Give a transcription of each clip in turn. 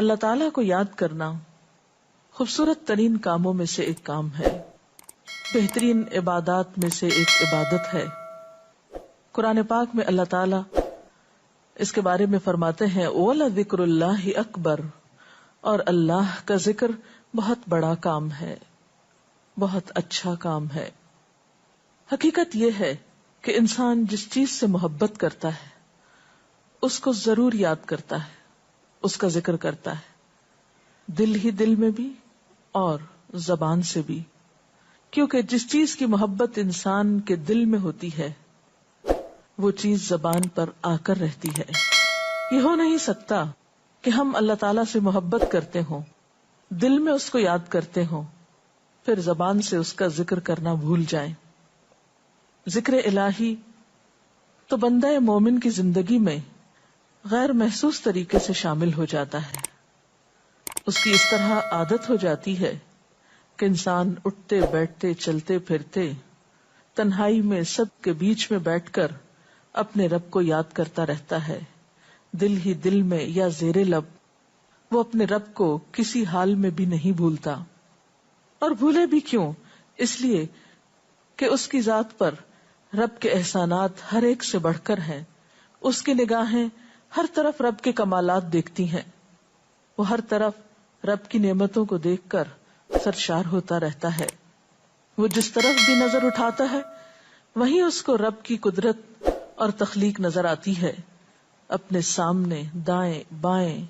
اللہ تعالیٰ کو یاد کرنا خوبصورت ترین کاموں میں سے ایک کام ہے، بہترین عبادات میں سے ایک عبادت ہے۔ قرآن پاک میں اللہ تعالیٰ اس کے بارے میں فرماتے ہیں وَلَذِكْرُ اللَّهِ أَكْبَرُ، اور اللہ کا ذکر بہت بڑا کام ہے، بہت اچھا کام ہے۔ حقیقت یہ ہے کہ انسان جس چیز سے محبت کرتا ہے اس کو ضرور یاد کرتا ہے، اس کا ذکر کرتا ہے، دل ہی دل میں بھی اور زبان سے بھی، کیونکہ جس چیز کی محبت انسان کے دل میں ہوتی ہے وہ چیز زبان پر آ کر رہتی ہے۔ یہ ہو نہیں سکتا کہ ہم اللہ تعالیٰ سے محبت کرتے ہوں، دل میں اس کو یاد کرتے ہوں، پھر زبان سے اس کا ذکر کرنا بھول جائیں۔ ذکر الہی تو بندہ مومن کی زندگی میں غیر محسوس طریقے سے شامل ہو جاتا ہے، اس کی اس طرح عادت ہو جاتی ہے کہ انسان اٹھتے بیٹھتے چلتے پھرتے تنہائی میں سب کے بیچ میں بیٹھ کر اپنے رب کو یاد کرتا رہتا ہے، دل ہی دل میں یا زیر لب وہ اپنے رب کو کسی حال میں بھی نہیں بھولتا۔ اور بھولے بھی کیوں؟ اس لیے کہ اس کی ذات پر رب کے احسانات ہر ایک سے بڑھ کر ہیں، اس کی نگاہیں ہر طرف رب کے کمالات دیکھتی ہیں، وہ ہر طرف رب کی نعمتوں کو دیکھ کر سرشار ہوتا رہتا ہے۔ وہ جس طرف بھی نظر اٹھاتا ہے وہیں اس کو رب کی قدرت اور تخلیق نظر آتی ہے، اپنے سامنے، دائیں بائیں،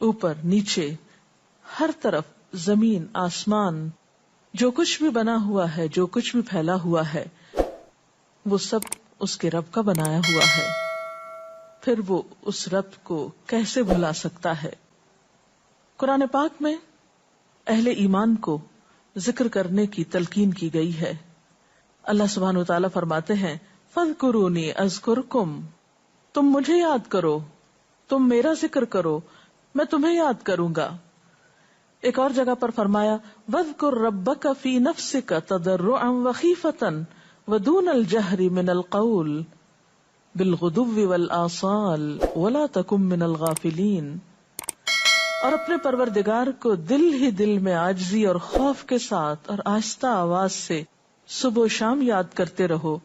اوپر نیچے، ہر طرف زمین آسمان، جو کچھ بھی بنا ہوا ہے، جو کچھ بھی پھیلا ہوا ہے، وہ سب اس کے رب کا بنایا ہوا ہے، پھر وہ اس رب کو کیسے بھلا سکتا ہے؟ قرآن پاک میں اہل ایمان کو ذکر کرنے کی تلقین کی گئی ہے۔ اللہ سبحانہ وتعالیٰ فرماتے ہیں فَاذْكُرُونِي أَذْكُرْكُمْ، تم مجھے یاد کرو، تم میرا ذکر کرو، میں تمہیں یاد کروں گا۔ ایک اور جگہ پر فرمایا وَاذْكُرْ رَبَّكَ فِي نَفْسِكَ تَضَرُّعًا وَخِيفَةً وَدُونَ الْجَهْرِ مِنَ الْقَوْلِ بِالْغُدُوِّ وَالْآصَالِ وَلَا تَكُن مِّنَ الْغَافِلِينَ، اور اپنے پروردگار کو دل ہی دل میں عاجزی اور خوف کے ساتھ اور آہستہ آواز سے صبح و شام یاد کرتے رہو،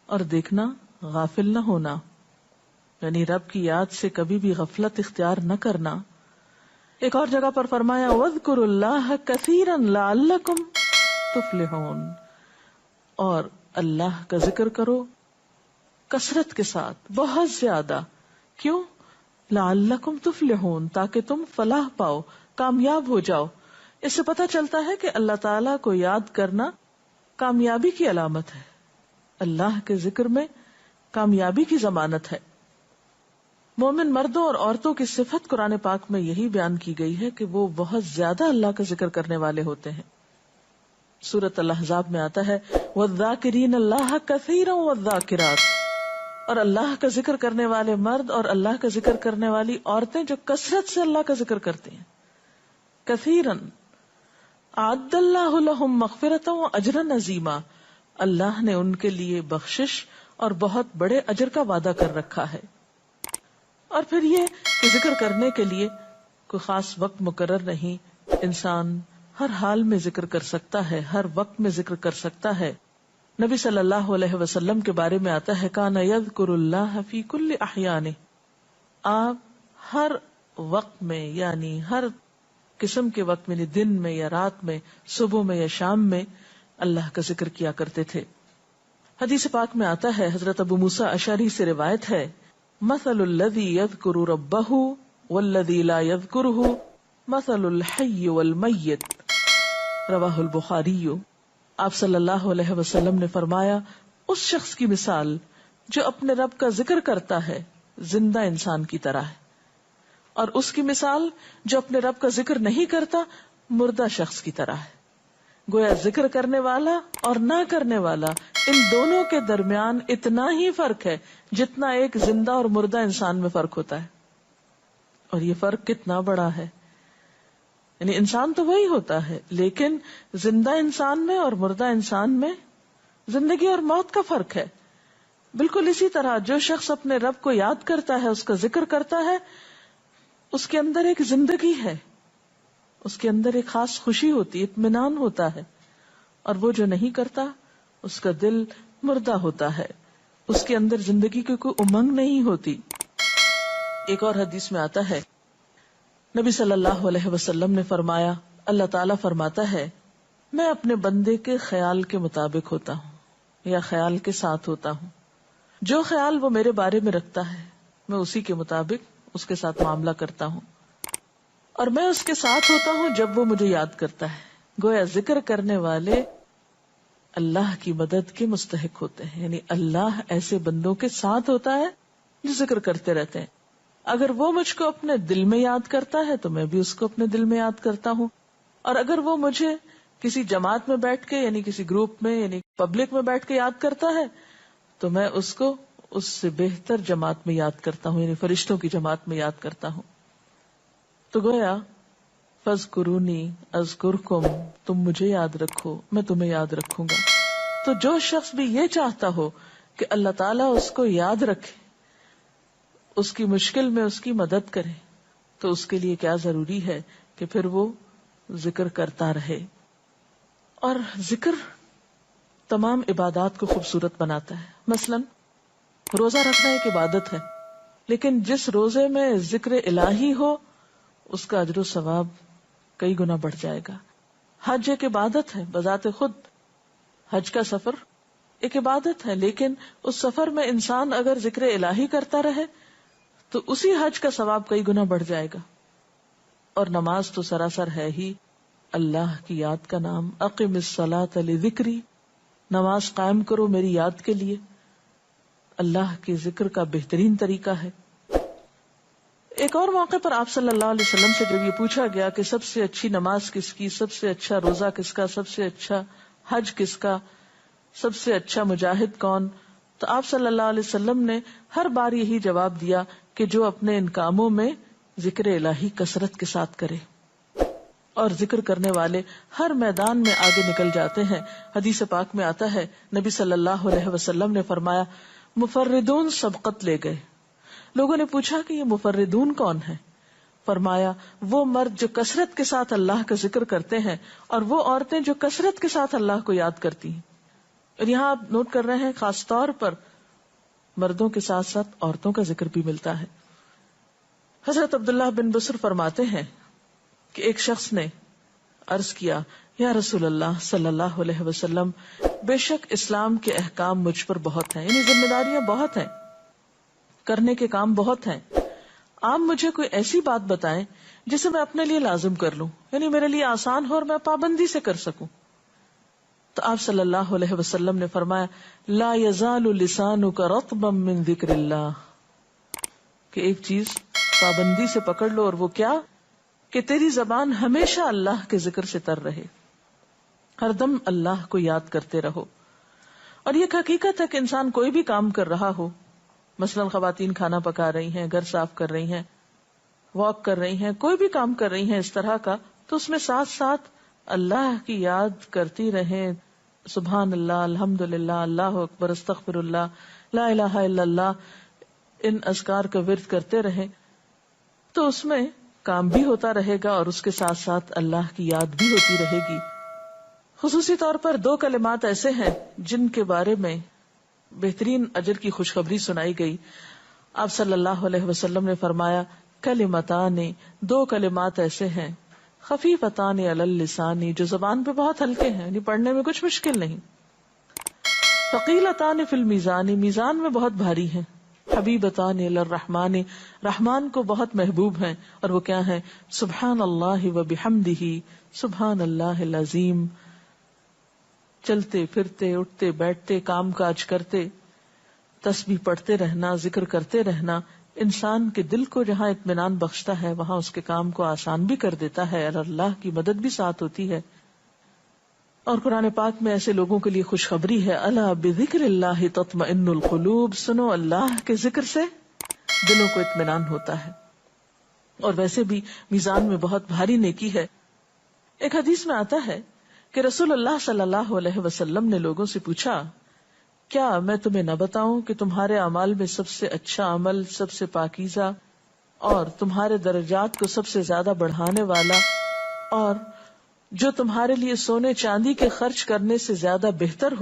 اور دیکھنا غافل نہ ہونا، یعنی رب کی یاد سے کبھی بھی غفلت اختیار نہ کرنا۔ ایک اور جگہ پر فرمایا وَاذْكُرُوا اللَّهَ كَثِيرًا لَعَلَّكُمْ تُفْلِحُونَ، اور اللہ کا ذکر کرو کثرت کے ساتھ، بہت زیادہ۔ کیوں؟ لعلکم تفلحون، تاکہ تم فلاح پاؤ، کامیاب ہو جاؤ۔ اس سے پتہ چلتا ہے کہ اللہ تعالیٰ کو یاد کرنا کامیابی کی علامت ہے، اللہ کے ذکر میں کامیابی کی ضمانت ہے۔ مومن مردوں اور عورتوں کی صفت قرآن پاک میں یہی بیان کی گئی ہے کہ وہ بہت زیادہ اللہ کا ذکر کرنے والے ہوتے ہیں۔ سورۃ الاحزاب میں آتا ہے وَالذَّاكِرِينَ اللَّهَ كَثِيرًا وَالذَّاكِرَاتِ، اور اللہ کا ذکر کرنے والے مرد اور اللہ کا ذکر کرنے والی عورتیں جو کثرت سے اللہ کا ذکر کرتے ہیں۔ کثیرن اعد اللہ لہم مغفرۃ واجرا عظیما، اللہ نے ان کے لیے بخشش اور بہت بڑے اجر کا وعدہ کر رکھا ہے۔ اور پھر یہ کہ ذکر کرنے کے لیے کوئی خاص وقت مقرر نہیں، انسان ہر حال میں ذکر کر سکتا ہے، ہر وقت میں ذکر کر سکتا ہے۔ نبی صلی اللہ علیہ وسلم کے بارے میں آتا ہے کان یذکر اللہ فی کل احیانہ، آپ ہر وقت میں، یعنی ہر قسم کے وقت میں، دن میں یا رات میں، صبح میں یا شام میں اللہ کا ذکر کیا کرتے تھے۔ حدیث پاک میں آتا ہے، حضرت ابو موسیٰ اشعری سے روایت ہے مثل الذی یذکر ربہ والذی لا یذکرہ مثل الحی والمیت، رواہ البخاری۔ آپ صلی اللہ علیہ وسلم نے فرمایا اس شخص کی مثال جو اپنے رب کا ذکر کرتا ہے زندہ انسان کی طرح ہے، اور اس کی مثال جو اپنے رب کا ذکر نہیں کرتا مردہ شخص کی طرح ہے۔ گویا ذکر کرنے والا اور نہ کرنے والا، ان دونوں کے درمیان اتنا ہی فرق ہے جتنا ایک زندہ اور مردہ انسان میں فرق ہوتا ہے۔ اور یہ فرق کتنا بڑا ہے، یعنی انسان تو وہی ہوتا ہے، لیکن زندہ انسان میں اور مردہ انسان میں زندگی اور موت کا فرق ہے۔ بالکل اسی طرح جو شخص اپنے رب کو یاد کرتا ہے، اس کا ذکر کرتا ہے، اس کے اندر ایک زندگی ہے، اس کے اندر ایک خاص خوشی ہوتی، اطمینان ہوتا ہے، اور وہ جو نہیں کرتا اس کا دل مردہ ہوتا ہے، اس کے اندر زندگی کی کوئی امنگ نہیں ہوتی۔ ایک اور حدیث میں آتا ہے، نبی صلی اللہ علیہ وسلم نے فرمایا، اللہ تعالیٰ فرماتا ہے میں اپنے بندے کے خیال کے مطابق ہوتا ہوں یا خیال کے ساتھ ہوتا ہوں، جو خیال وہ میرے بارے میں رکھتا ہے میں اسی کے مطابق اس کے ساتھ معاملہ کرتا ہوں، اور میں اس کے ساتھ ہوتا ہوں جب وہ مجھے یاد کرتا ہے۔ گویا ذکر کرنے والے اللہ کی مدد کے مستحق ہوتے ہیں، یعنی اللہ ایسے بندوں کے ساتھ ہوتا ہے جو ذکر کرتے رہتے ہیں۔ اگر وہ مجھ کو اپنے دل میں یاد کرتا ہے تو میں بھی اس کو اپنے دل میں یاد کرتا ہوں، اور اگر وہ مجھے کسی جماعت میں بیٹھ کے یعنی کسی گروپ میں یعنی پبلک میں بیٹھ کے یاد کرتا ہے تو میں اس کو اس سے بہتر جماعت میں یاد کرتا ہوں، یعنی فرشتوں کی جماعت میں یاد کرتا ہوں۔ تو گویا فاذکرونی اذکرکم، تم مجھے یاد رکھو میں تمہیں یاد رکھوں گا۔ تو جو شخص بھی یہ چاہتا ہو کہ اللہ تعالیٰ اس کو یاد رکھے، اس کی مشکل میں اس کی مدد کرے، تو اس کے لیے کیا ضروری ہے کہ پھر وہ ذکر کرتا رہے۔ اور ذکر تمام عبادات کو خوبصورت بناتا ہے۔ مثلا روزہ رکھنا ایک عبادت ہے، لیکن جس روزے میں ذکر الہی ہو اس کا اجر و ثواب کئی گنا بڑھ جائے گا۔ حج ایک عبادت ہے بذات خود، حج کا سفر ایک عبادت ہے، لیکن اس سفر میں انسان اگر ذکر الہی کرتا رہے تو اسی حج کا ثواب کئی گنا بڑھ جائے گا۔ اور نماز تو سراسر ہے ہی اللہ کی یاد کا نام، اقم الصلاۃ لذکری، نماز قائم کرو میری یاد کے لیے۔ اللہ کے ذکر کا بہترین طریقہ ہے۔ ایک اور موقع پر آپ صلی اللہ علیہ وسلم سے جب یہ پوچھا گیا کہ سب سے اچھی نماز کس کی، سب سے اچھا روزہ کس کا، سب سے اچھا حج کس کا، سب سے اچھا مجاہد کون، تو آپ صلی اللہ علیہ وسلم نے ہر بار یہی جواب دیا کہ جو اپنے ان کاموں میں ذکر الہی کثرت کے ساتھ کرے۔ اور ذکر کرنے والے ہر میدان میں آگے نکل جاتے ہیں۔ حدیث پاک میں آتا ہے نبی صلی اللہ علیہ وسلم نے فرمایا مفردون سبقت لے گئے۔ لوگوں نے پوچھا کہ یہ مفردون کون ہیں؟ فرمایا وہ مرد جو کثرت کے ساتھ اللہ کا ذکر کرتے ہیں اور وہ عورتیں جو کثرت کے ساتھ اللہ کو یاد کرتی ہیں۔ اور یہاں آپ نوٹ کر رہے ہیں خاص طور پر مردوں کے ساتھ ساتھ عورتوں کا ذکر بھی ملتا ہے۔ حضرت عبداللہ بن بصر فرماتے ہیں کہ ایک شخص نے عرض کیا یا رسول اللہ صلی اللہ علیہ وسلم، بے شک اسلام کے احکام مجھ پر بہت ہیں، یعنی ذمہ داریاں بہت ہیں، کرنے کے کام بہت ہیں، آپ مجھے کوئی ایسی بات بتائیں جسے میں اپنے لیے لازم کر لوں، یعنی میرے لیے آسان ہو اور میں پابندی سے کر سکوں۔ تو آپ صلی اللہ علیہ وسلم نے فرمایا لا یزال لسانک رطبا من ذکر اللہ، کہ ایک چیز پابندی سے پکڑ لو، اور وہ کیا کہ تیری زبان ہمیشہ اللہ کے ذکر سے تر رہے، ہر دم اللہ کو یاد کرتے رہو۔ اور یہ حقیقت ہے کہ انسان کوئی بھی کام کر رہا ہو، مثلا خواتین کھانا پکا رہی ہیں، گھر صاف کر رہی ہیں، واک کر رہی ہیں، کوئی بھی کام کر رہی ہیں اس طرح کا، تو اس میں ساتھ ساتھ اللہ کی یاد کرتی رہیں، سبحان اللہ، الحمدللہ، اللہ اکبر، استغفر اللہ، لا الہ الا اللہ، ان اذکار کا ورد کرتے رہیں، تو اس میں کام بھی ہوتا رہے گا اور اس کے ساتھ ساتھ اللہ کی یاد بھی ہوتی رہے گی۔ خصوصی طور پر 2 کلمات ایسے ہیں جن کے بارے میں بہترین اجر کی خوشخبری سنائی گئی۔ آپ صلی اللہ علیہ وسلم نے فرمایا کلمتان، 2 کلمات ایسے ہیں خفیفتان علی اللسان، جو زبان پہ بہت ہلکے ہیں، یعنی پڑھنے میں کچھ مشکل نہیں، ثقیلتان فی المیزان، میزان میں بہت بھاری ہیں، حبیبتان الی الرحمن، رحمان کو بہت محبوب ہیں، اور وہ کیا ہیں؟ سبحان اللہ و بحمدہ، سبحان اللہ العظیم۔ چلتے پھرتے، اٹھتے بیٹھتے، کام کاج کرتے، تسبیح پڑھتے رہنا، ذکر کرتے رہنا، انسان کے دل کو جہاں اطمینان بخشتا ہے وہاں اس کے کام کو آسان بھی کر دیتا ہے، اور اللہ کی مدد بھی ساتھ ہوتی ہے۔ اور قرآن پاک میں ایسے لوگوں کے لیے خوشخبری ہے، الا بذکر اللہ تطمئن القلوب، سنو اللہ کے ذکر سے دلوں کو اطمینان ہوتا ہے۔ اور ویسے بھی میزان میں بہت بھاری نیکی ہے۔ ایک حدیث میں آتا ہے کہ رسول اللہ صلی اللہ علیہ وسلم نے لوگوں سے پوچھا کیا میں تمہیں نہ بتاؤں کہ تمہارے اعمال میں سب سے اچھا عمل، سب سے پاکیزہ اور تمہارے درجات کو سب سے زیادہ بڑھانے والا، اور جو تمہارے لیے سونے چاندی کے خرچ کرنے سے زیادہ بہتر ہو